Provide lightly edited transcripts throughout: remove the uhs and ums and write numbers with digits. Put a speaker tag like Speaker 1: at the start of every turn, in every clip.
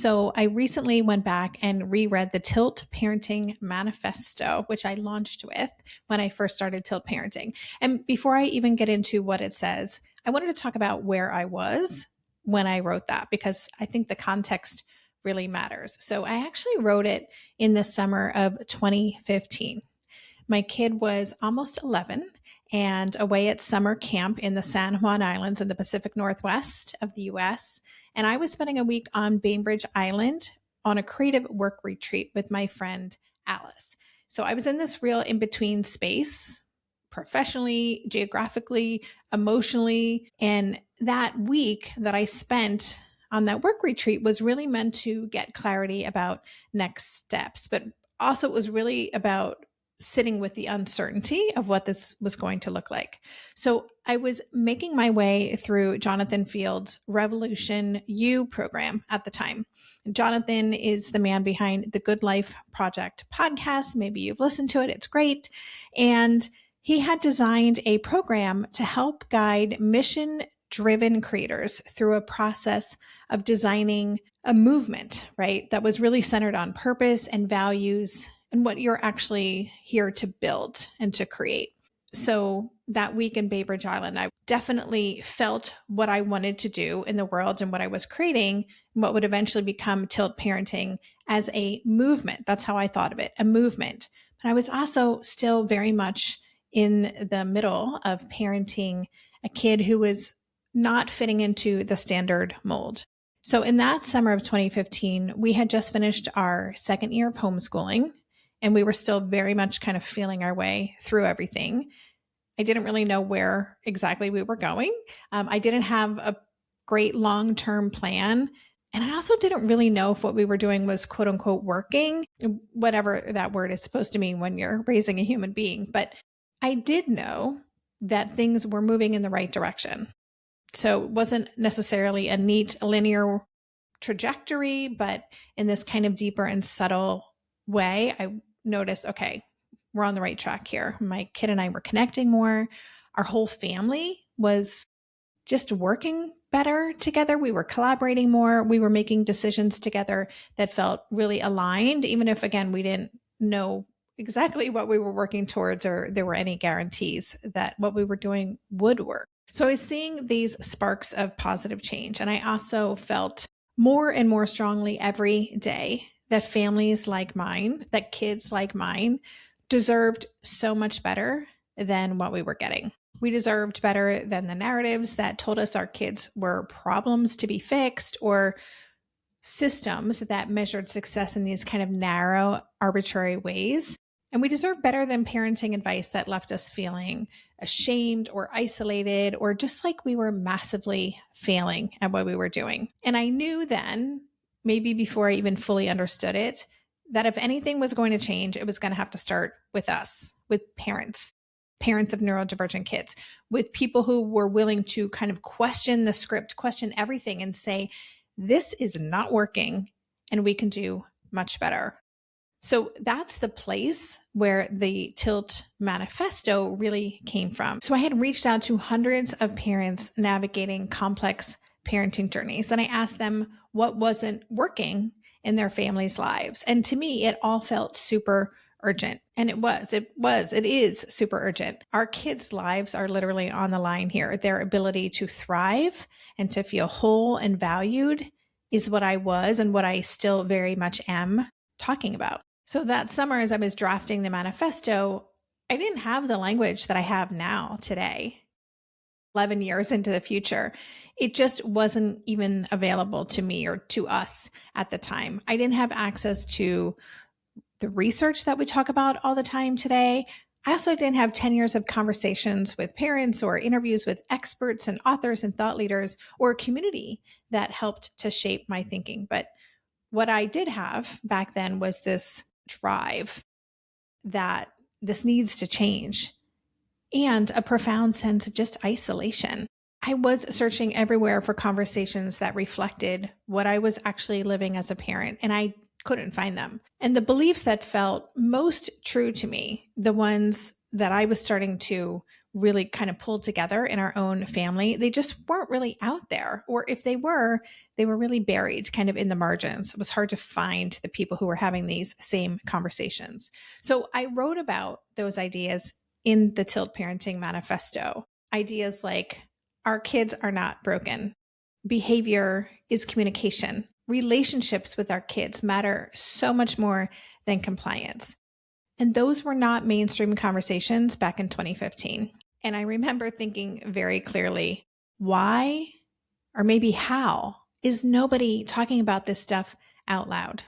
Speaker 1: So I recently went back and reread the Tilt Parenting Manifesto, which I launched with when I first started Tilt Parenting. And before I even get into what it says, I wanted to talk about where I was when I wrote that, because I think the context really matters. So I actually wrote it in the summer of 2015. My kid was almost 11 and away at summer camp in the San Juan Islands in the Pacific Northwest of the US. And I was spending a week on Bainbridge Island on a creative work retreat with my friend Alice. So I was in this real in-between space, professionally, geographically, emotionally. And that week that I spent on that work retreat was really meant to get clarity about next steps, but also it was really about sitting with the uncertainty of what this was going to look like. So I was making my way through Jonathan Field's Revolution U program at the time. Jonathan is the man behind the Good Life Project podcast. Maybe you've listened to it. It's great. And he had designed a program to help guide mission-driven creators through a process of designing a movement, right? That was really centered on purpose and values and what you're actually here to build and to create. So that week in Bainbridge Island, I definitely felt what I wanted to do in the world and what I was creating, and what would eventually become Tilt Parenting as a movement. That's how I thought of it, a movement. But I was also still very much in the middle of parenting a kid who was not fitting into the standard mold. So in that summer of 2015, we had just finished our second year of homeschooling. And we were still very much kind of feeling our way through everything. I didn't really know where exactly we were going. I didn't have a great long-term plan. And I also didn't really know if what we were doing was quote unquote working, whatever that word is supposed to mean when you're raising a human being. But I did know that things were moving in the right direction. So it wasn't necessarily a neat linear trajectory, but in this kind of deeper and subtle way, I noticed, okay, we're on the right track here. My kid and I were connecting more. Our whole family was just working better together. We were collaborating more. We were making decisions together that felt really aligned, even if, again, we didn't know exactly what we were working towards or there were any guarantees that what we were doing would work. So I was seeing these sparks of positive change. And I also felt more and more strongly every day that families like mine, that kids like mine deserved so much better than what we were getting. We deserved better than the narratives that told us our kids were problems to be fixed or systems that measured success in these kind of narrow, arbitrary ways. And we deserve better than parenting advice that left us feeling ashamed or isolated or just like we were massively failing at what we were doing. And I knew then, maybe before I even fully understood it, that if anything was going to change, it was going to have to start with us, with parents of neurodivergent kids, with people who were willing to kind of question the script, question everything and say, this is not working and we can do much better. So that's the place where the Tilt Manifesto really came from. So I had reached out to hundreds of parents navigating complex parenting journeys, and I asked them what wasn't working in their families' lives. And to me, it all felt super urgent. And it is super urgent. Our kids' lives are literally on the line here. Their ability to thrive and to feel whole and valued is what I was and what I still very much am talking about. So that summer, as I was drafting the manifesto, I didn't have the language that I have now today, 11 years into the future. It just wasn't even available to me or to us at the time. I didn't have access to the research that we talk about all the time today. I also didn't have 10 years of conversations with parents or interviews with experts and authors and thought leaders or a community that helped to shape my thinking. But what I did have back then was this drive that this needs to change and a profound sense of just isolation. I was searching everywhere for conversations that reflected what I was actually living as a parent, and I couldn't find them. And the beliefs that felt most true to me, the ones that I was starting to really kind of pulled together in our own family, they just weren't really out there. Or if they were really buried kind of in the margins. It was hard to find the people who were having these same conversations. So I wrote about those ideas in the Tilt Parenting Manifesto. Ideas like our kids are not broken. Behavior is communication. Relationships with our kids matter so much more than compliance. And those were not mainstream conversations back in 2015. And I remember thinking very clearly, why, or maybe how, is nobody talking about this stuff out loud?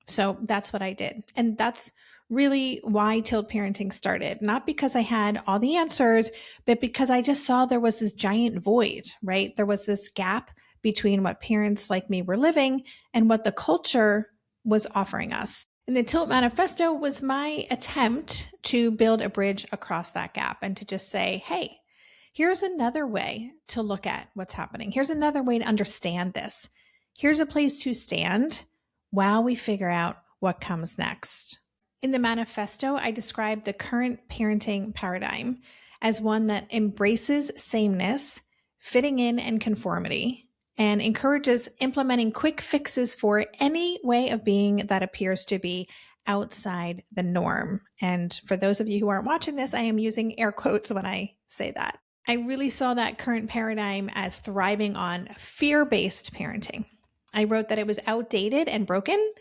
Speaker 1: So that's what I did. And that's really why Tilt Parenting started. Not because I had all the answers, but because I just saw there was this giant void, right? There was this gap between what parents like me were living and what the culture was offering us. And the Tilt Manifesto was my attempt to build a bridge across that gap and to just say, hey, here's another way to look at what's happening. Here's another way to understand this. Here's a place to stand while we figure out what comes next. In the manifesto, I describe the current parenting paradigm as one that embraces sameness, fitting in, and conformity, and encourages implementing quick fixes for any way of being that appears to be outside the norm. And for those of you who aren't watching this, I am using air quotes when I say that. I really saw that current paradigm as thriving on fear-based parenting. I wrote that it was outdated and broken,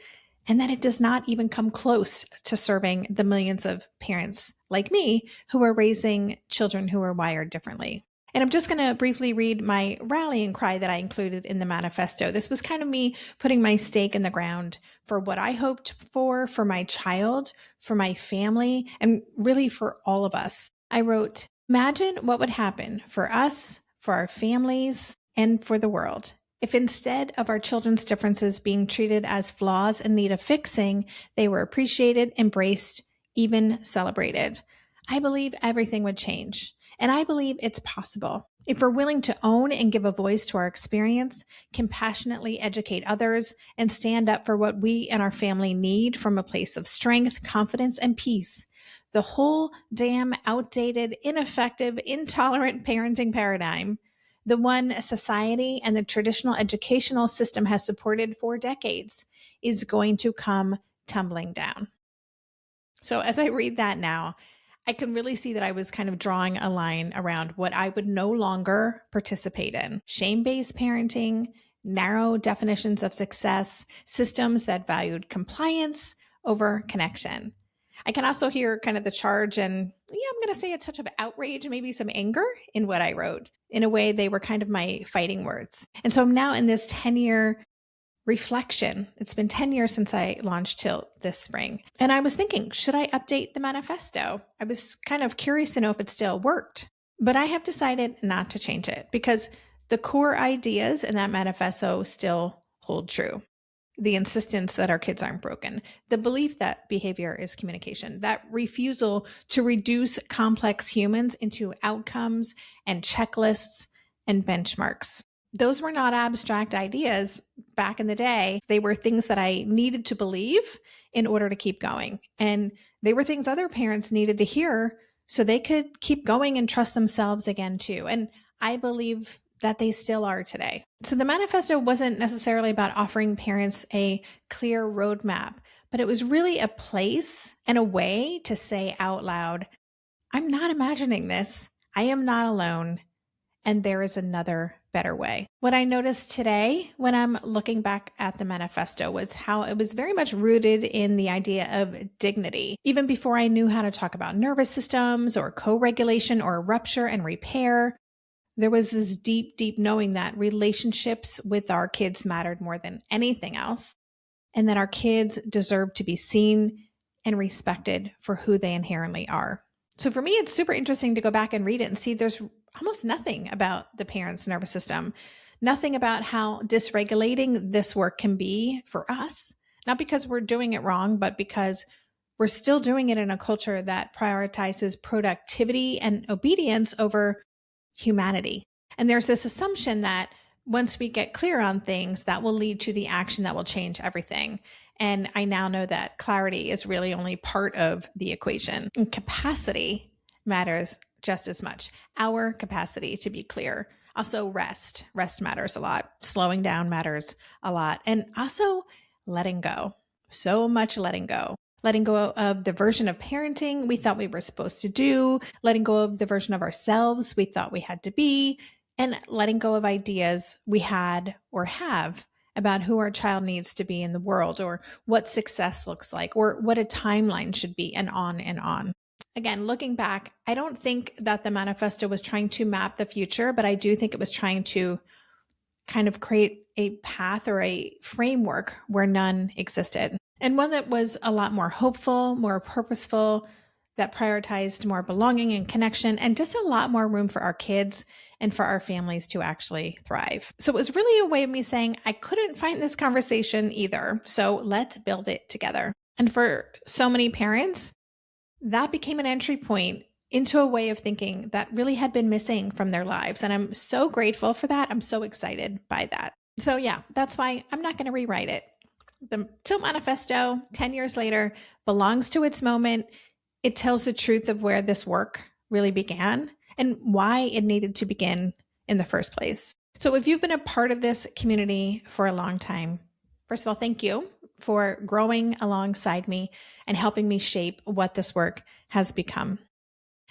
Speaker 1: and that it does not even come close to serving the millions of parents like me who are raising children who are wired differently. And I'm just going to briefly read my rallying cry that I included in the manifesto. This was kind of me putting my stake in the ground for what I hoped for my child, for my family, and really for all of us. I wrote, imagine what would happen for us, for our families, and for the world if instead of our children's differences being treated as flaws in need of fixing, they were appreciated, embraced, even celebrated. I believe everything would change. And I believe it's possible. If we're willing to own and give a voice to our experience, compassionately educate others, and stand up for what we and our family need from a place of strength, confidence, and peace, the whole damn outdated, ineffective, intolerant parenting paradigm, the one society and the traditional educational system has supported for decades, is going to come tumbling down. So as I read that now, I can really see that I was kind of drawing a line around what I would no longer participate in. Shame-based parenting, narrow definitions of success, systems that valued compliance over connection. I can also hear kind of the charge and, I'm going to say a touch of outrage, maybe some anger in what I wrote. In a way, they were kind of my fighting words. And so I'm now in this 10-year reflection. It's been 10 years since I launched Tilt this spring. And I was thinking, should I update the manifesto? I was kind of curious to know if it still worked. But I have decided not to change it because the core ideas in that manifesto still hold true. The insistence that our kids aren't broken, the belief that behavior is communication, that refusal to reduce complex humans into outcomes and checklists and benchmarks. Those were not abstract ideas back in the day. They were things that I needed to believe in order to keep going. And they were things other parents needed to hear so they could keep going and trust themselves again too. And I believe that they still are today. So the manifesto wasn't necessarily about offering parents a clear roadmap, but it was really a place and a way to say out loud, I'm not imagining this. I am not alone. And there is another better way. What I noticed today when I'm looking back at the manifesto was how it was very much rooted in the idea of dignity. Even before I knew how to talk about nervous systems or co-regulation or rupture and repair, there was this deep, deep knowing that relationships with our kids mattered more than anything else, and that our kids deserve to be seen and respected for who they inherently are. So for me, it's super interesting to go back and read it and see there's almost nothing about the parent's nervous system, nothing about how dysregulating this work can be for us, not because we're doing it wrong, but because we're still doing it in a culture that prioritizes productivity and obedience over humanity. And there's this assumption that once we get clear on things, that will lead to the action that will change everything. And I now know that clarity is really only part of the equation. And capacity matters just as much. Our capacity to be clear. Also, rest. Rest matters a lot. Slowing down matters a lot. And also, letting go. So much letting go. Letting go of the version of parenting we thought we were supposed to do, letting go of the version of ourselves we thought we had to be, and letting go of ideas we had or have about who our child needs to be in the world, or what success looks like, or what a timeline should be, and on and on. Again, looking back, I don't think that the manifesto was trying to map the future, but I do think it was trying to kind of create a path or a framework where none existed. And one that was a lot more hopeful, more purposeful, that prioritized more belonging and connection, and just a lot more room for our kids and for our families to actually thrive. So it was really a way of me saying, I couldn't find this conversation either. So let's build it together. And for so many parents, that became an entry point into a way of thinking that really had been missing from their lives. And I'm so grateful for that. I'm so excited by that. So yeah, that's why I'm not going to rewrite it. The Tilt Manifesto, 10 years later, belongs to its moment. It tells the truth of where this work really began and why it needed to begin in the first place. So if you've been a part of this community for a long time, first of all, thank you for growing alongside me and helping me shape what this work has become.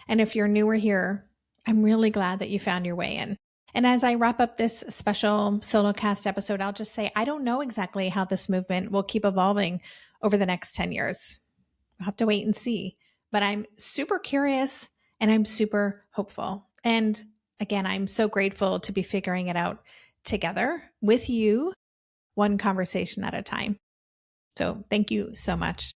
Speaker 1: And if you're newer here, I'm really glad that you found your way in. And as I wrap up this special Solocast episode, I'll just say, I don't know exactly how this movement will keep evolving over the next 10 years. I'll have to wait and see. But I'm super curious and I'm super hopeful. And again, I'm so grateful to be figuring it out together with you, one conversation at a time. So thank you so much.